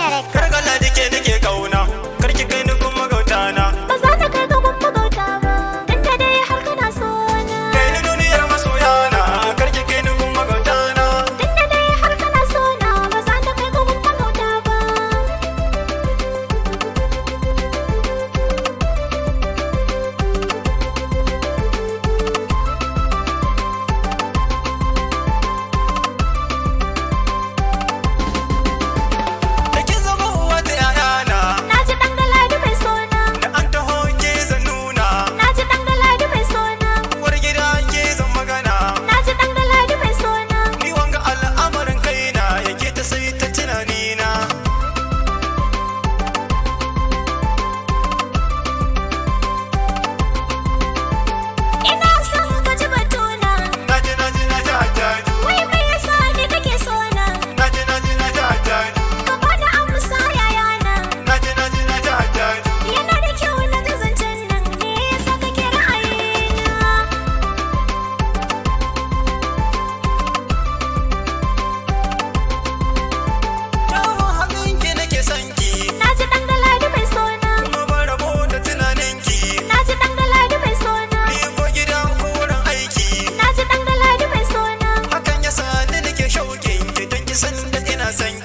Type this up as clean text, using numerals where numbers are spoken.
Karkala dike nake kauna, karki kai ni kuma gautana. Ba za ta kai ga gun magauta ba, dan da dai har kana so na. Kai ni duniyar masoyana, karki kai ni kuma gautana. Dan da dai har kana so na, ba za ta kai ga gun magauta ba. Da kin zama uwa ta yayana, Na ji dan galadi mai so na, da an taho ke zan nuna. na ji dan galadi mai so na, Uwar gida ke zan magana. na ji dan galadi mai so na. Ni wanga al'amarin kaina yake ta sai ta tunanina. Ina son ka ji batuna, Naji hajjaju. wai me yasa ni kake so na? Naji hajjaju. Ka bani amsa yayana, Naji hajjaju. yana da kyau na ji zancen nan ne yasa kake ra'ayina. Kyawun halinki nake son ki, Na ji dan galadi mai so na, kuma ban rabo da tunaninki. na ji dan galadi mai so na, Ni ko gida ko wurin aiki, na ji dan galadi mai so na. hakan yasa ni nake shauƙin ki don ki san da ina son ki.